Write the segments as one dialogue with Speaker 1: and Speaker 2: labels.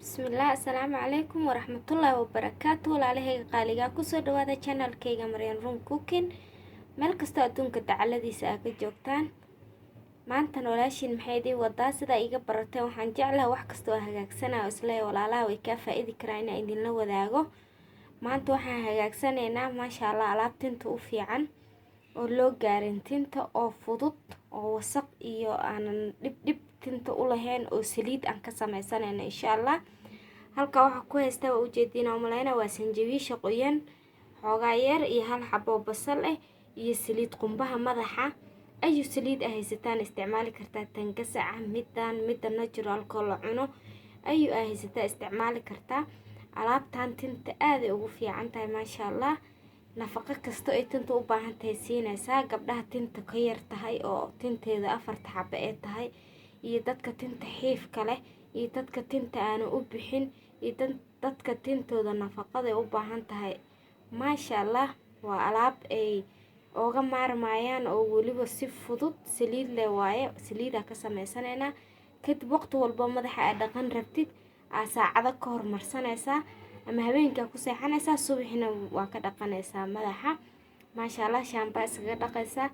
Speaker 1: بسم الله السلام عليكم ورحمة الله وبركاته وعليه قاليقا كسو دوادا channel كيغا مريان روم كوكين meel kasta adduunka dacaladiisa aa ka joogtaan maantan walaashiin maxaydii wadaa sida iga barateen waxaan jeclahay wax kasta oo hagaagsanaa isla walaalaha way ka faa'iidi karaan inaan idin la wadaago maanta waxaan hagaagsanaynaa maasha Allah alaab tinta u fiican oo loo gaarin tinta oo fudud oo wasaq iyo aanan dib tinta u lahayn oo saliid aan ka samaysanayna insha Allah halka waxa ku haystaa u jeedina umaleena waa sanjabiisha qoyan xoogaa yar iyo hal xabo basal ah iyo saliid qumbaha madaxa ayu saliid ah haysataan isticmaali kartaa tan gasaca midda natural ko la cuno ayu ah haysataa isticmaali kartaa alaabtan tinta aad ay ugu fiican tahay maasha Allah nafaqo kasto ay tinta u baahan tahay siinaysaa gabdhaha tinta ka yar tahay oo tinteeda 4 xabo ay tahay iyo dadka tinta xiifka leh iyo dadka tinta aan u bixin iyo dadka tintooda nafaqada u baahan tahay maasha Allah waa alaab ay ooga maarmayaan oo waliba si fudud saliid leh waaye saliida ka samaysanayna kadib waqti walba madaxa aad dhaqan rabtid saacado ka hor marsanaysa ama habeenka ku seexanaysa subaxina waa ka dhaqanaysa madaxa maasha Allah shaambaa iskaga dhaqaysa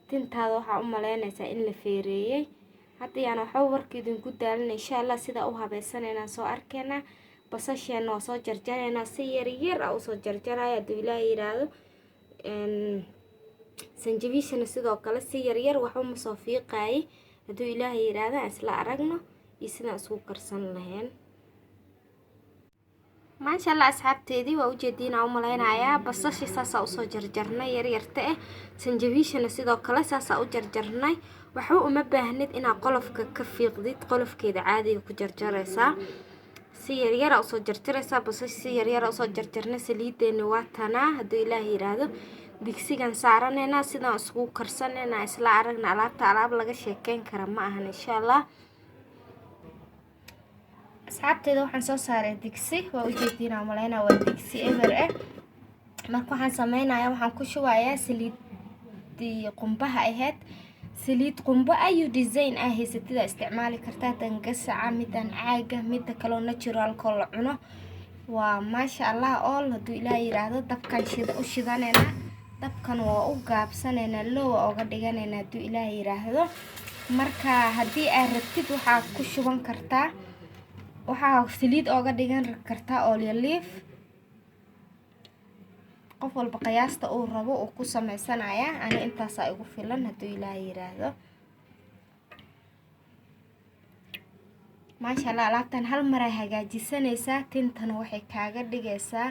Speaker 1: tintaada waxa u maleynaysa in la feereeyay hadda yaan waxa warkeedin ku daalin insha Allah sida u habaysanayna soo arkeena basasheena oo soo jarjarayna si yar oo soo jarjaraya hadii Ilaahay yiraahdo sanjabiishana sidoo kale si yar waxa ma soo fiiqay hadii Ilaahay yiraahdo isla aragno iyo sida isku karsan lahayn maasha Allah asxaabteedii waa u jeedina u maleynaya basasha saasa u soo jarjarnay yarta ah sanjabiishana sidoo kale saasa u jarjarnay waxa uma baahnid inaad qolofka ka fiiqdid qolofkeeda caadiga ku jarjaraysa si yar u soo jarjaraysa basasha si yar u soo jarjarnay saliideena waa tana hadii Ilaahay yiraahdo digsigan saaranayna sidaan isku karsanayna isla aragna alaab laga sheekeyn kara ma ahan insha Allah asxaabteeda waxaan soo saaray digsi waa u jeedina umaleena waa digsi ever marka waxaan sameynayaa waxaan ku shubayaa saliid qumbaha ahayd saliid qumbo ayu design ah haysatida isticmaali kartaa tan gasaca midan caaga midda kale natural ko la cuno waa maasha Allah oo haduu Ilaahay yiraahdo dabkan u shidanayna dabkan waa u gaabsanayna loo uga dhiganayna haduu Ilaahay yiraahdo marka hadii aad rabtid waxa ku shuban kartaa waxa saliid uga dhigan kartaa olive qof walba qiyaasta uu rabo uu ku sameeysanaya ana intaas ay ugu filan haduu Ilaahay yiraahdo maasha Allah alaabtan hal mar ay hagaajisanaysaa tintana waxay kaaga dhigaysaa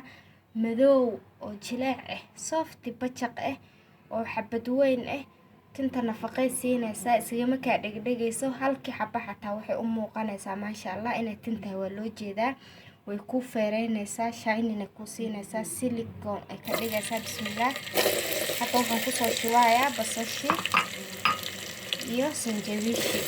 Speaker 1: madow oo jileec ah soft bajaq ah oo xabad weyn ah tinta nafaqay siinaysaa isagama ka dhigayso halkii xabba xataa waxay u muuqanaysaa maasha Allah inay tinta waa loo jeedaa way ku feereynaysaa shine ku siinaysaa silicone ay ka dhigaysaa bismillaah hadda waxaan ku soo shubayaa basashi iyo sanjabiishi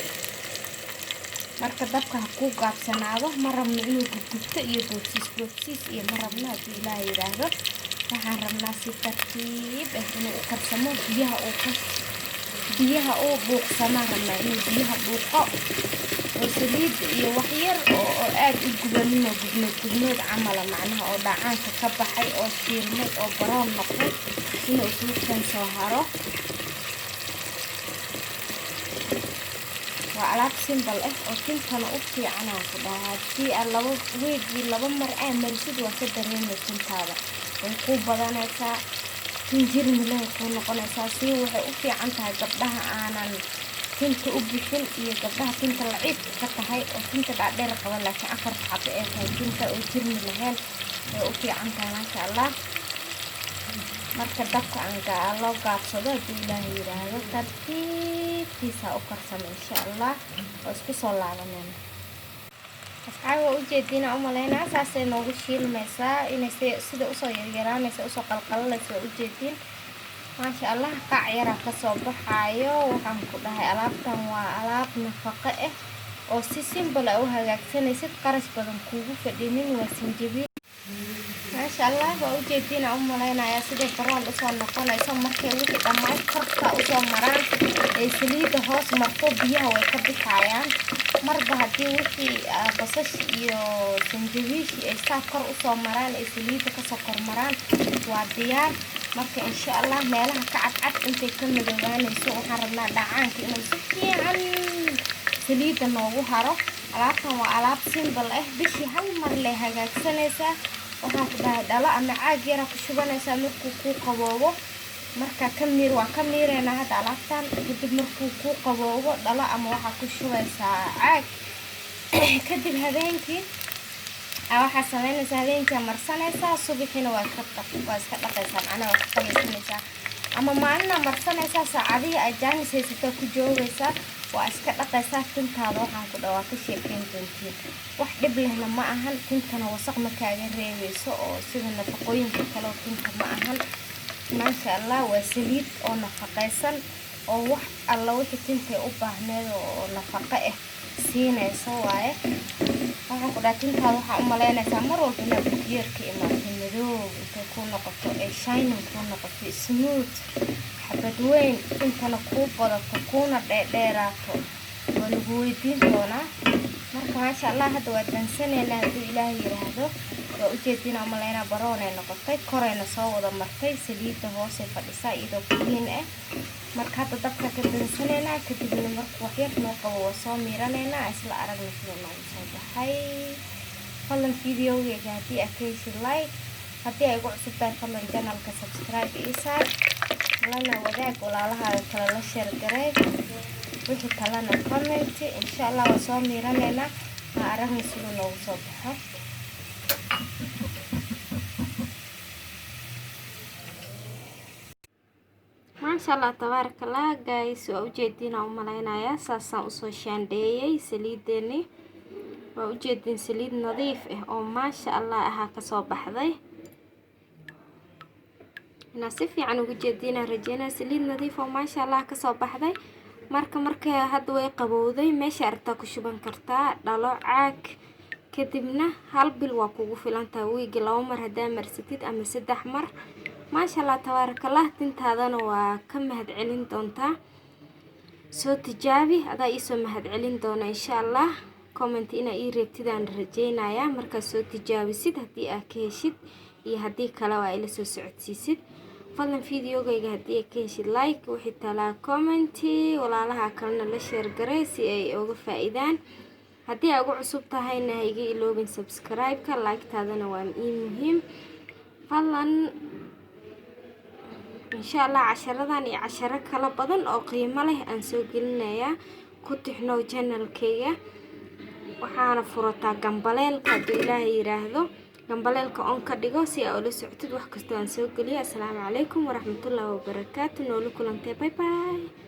Speaker 1: marka dabka ku gaabsanaado marabna inuu gubto iyo boobsiis iyo marabna hadii Ilaahay yiraahdo waxaan rabnaa si tartiib ah inuu karsamo biyaha oo buuqsama rabnaa inuu biyaha buuqo oo saliid iyo wax yar oo aad u gubanimo gubnood camal macnaha oo dhacaanka ka baxay oo shiilmay oo baroon noqday inuu isku soo haro waa alaab simple ah oo tintana u fiican oo ku dhawaaqay laba mar ay marisid waa ka dareemay tintaada way ku badanaysaa tinjir milan ku noqonaysaa si waxay u fiican tahay gabdhaha aanan tinta u bixin iyo gabdhaha tinta laciif ka tahay oo tinta dhaadheer qaba laakiin 4 xabo ay tahay tinta oo jirmi lahayn way u fiican tahay maasha Allah marka dabka aan loo gaabsado hadii Ilaahay yiraahdo tartiibtiisa u karsamo insha Allah oo isku soo laabanayna asxaabta u jeedina umaleena saasay noogu shiilmaysaa inay sida u soo yaraanaysa u soo qalqalaysa u jeedin maasha Allah qaac yar ka soo baxayo waxaan ku dhahay alaabtan waa alaab nafaqo ah oo si simple ah u hagaagsanaysid qarash badan kuugu fadhinin waa sanjabiil maasha allah waa u jeedina u malaynayaa sidii baroon u soo noqonayso markay wixii dhammaan korka u soo maraan ay saliidda hoos marto biyaha way ka bixayaan marba haddii wixii basash iyo sanjabiish ay saa kor u soo maraan ay saliidda ka soo kor maraan waa diyaar marka insha allah meelaha ka cadcad intay ka madoobaanayso waxaan rabnaa dhacaanka inuu si fiican saliidda noogu haro alaabtan waa alaab simple ah bishii hal mar leh hagaagsanaysaa waxaan ku dhahay dhalo ama caag yar ku shubanaysaa markuu ku qaboobo marka waa ka miireena hadda alaabtan kadib markuu ku qaboobo dhalo ama waxa ku shubaysaa caag kadib habeenkii waxa sameynaysaa habeenkii marsanaysaa subaxina waa iska dhaqaysaa macnaha waa ka qabaysanaysaa ama maalina marsanaysaa saacadihi ay jaanis haysataa ku joogaysaa waa iska dhaqaysaa tintaada waxaan ku dhawaa ka sheekeyn doontiin wax dhib lehna ma ahan tintana wasaq ma kaaga reebayso oo sida nafaqooyinka kale tinta ma ahan maasha allah waa saliid oo nafaqaysan oo wax alla wixii tintay u baahneed oo nafaqo ah siinayso waaye waxaan ku dhahay tintaada waxaa u malaynaysaa mar walba inaad bukyeerka imaatay madow intay ku noqoto ee shining ku noqoto smooth xabad weyn intana kuu badato kuuna dheeraato waa lagu weydiin doonaa marka maasha allah hadda waa dansanaynaa hadduu ilaahay yidhaahdo waa ujeedinaa umalaynaa baroonay noqotay korayna soo wada martay saliidda hoosay fadhisaa iyadoo kuliin ah marka hadda dabka ka dansanaynaa kadibna markuu waxyar noo qabo waa soo miiranaynaa isla aragna sida noogu soo baxay fadlan videogeyga haddii aad ka heshid like haddii ay ugu cusub tahay fadlan channelka subscribe ii saar lana wadaag walaalahaaga kale la share gareey wixii kalena comment insha allah waa soo miiranaynaa ma aragna sida noogu soo baxo maasha allah tabaaraka allah guys waa ujeedina u malaynayaa saasaan usoo shaandheeyay saliideeni waa ujeedin saliid nadiif ah oo maasha allah ahaa kasoo baxday inaa si fiican ugu jeedina rajeynaa saliid nadiif oo maasha allah kasoo baxday marka hadda way qabowday meesha aragtaa ku shuban kartaa dhalo caag kadibna hal bil waa kugu filantaa wiigi 2 mar hadaa marsatid ama 3 mar maasha allah tabaarakallah tintaadana waa ka mahad celin doontaa soo tijaabi adaa ii soo mahad celin doona insha allah comment ina ii reebtidaan rajeynayaa marka soo tijaabisid haddii aad ka heshid iyo haddii kale waa ila soo socodsiisid fadlan videogayga haddii aad ka heshid like wixii talaa comment walaalaha kalena la share garay si ay uga faa'iidaan haddii aad ugu cusub tahayna ha iga iloobin subscribe-ka like-taadana waa muhiim fadlan insha allah casharadan iyo casharo kala badan oo qiimo leh aan soo gelinayaa ku tixnoo channelkayga waxaana furataa gambaleelka hadduu ilaahay yiraahdo gambaleelka on ka dhigo si aad ula socotid wax kasta aan soo geliyo assalaamu calaykum waraxmatullaahi wabarakaatu noolu kulantay bye bye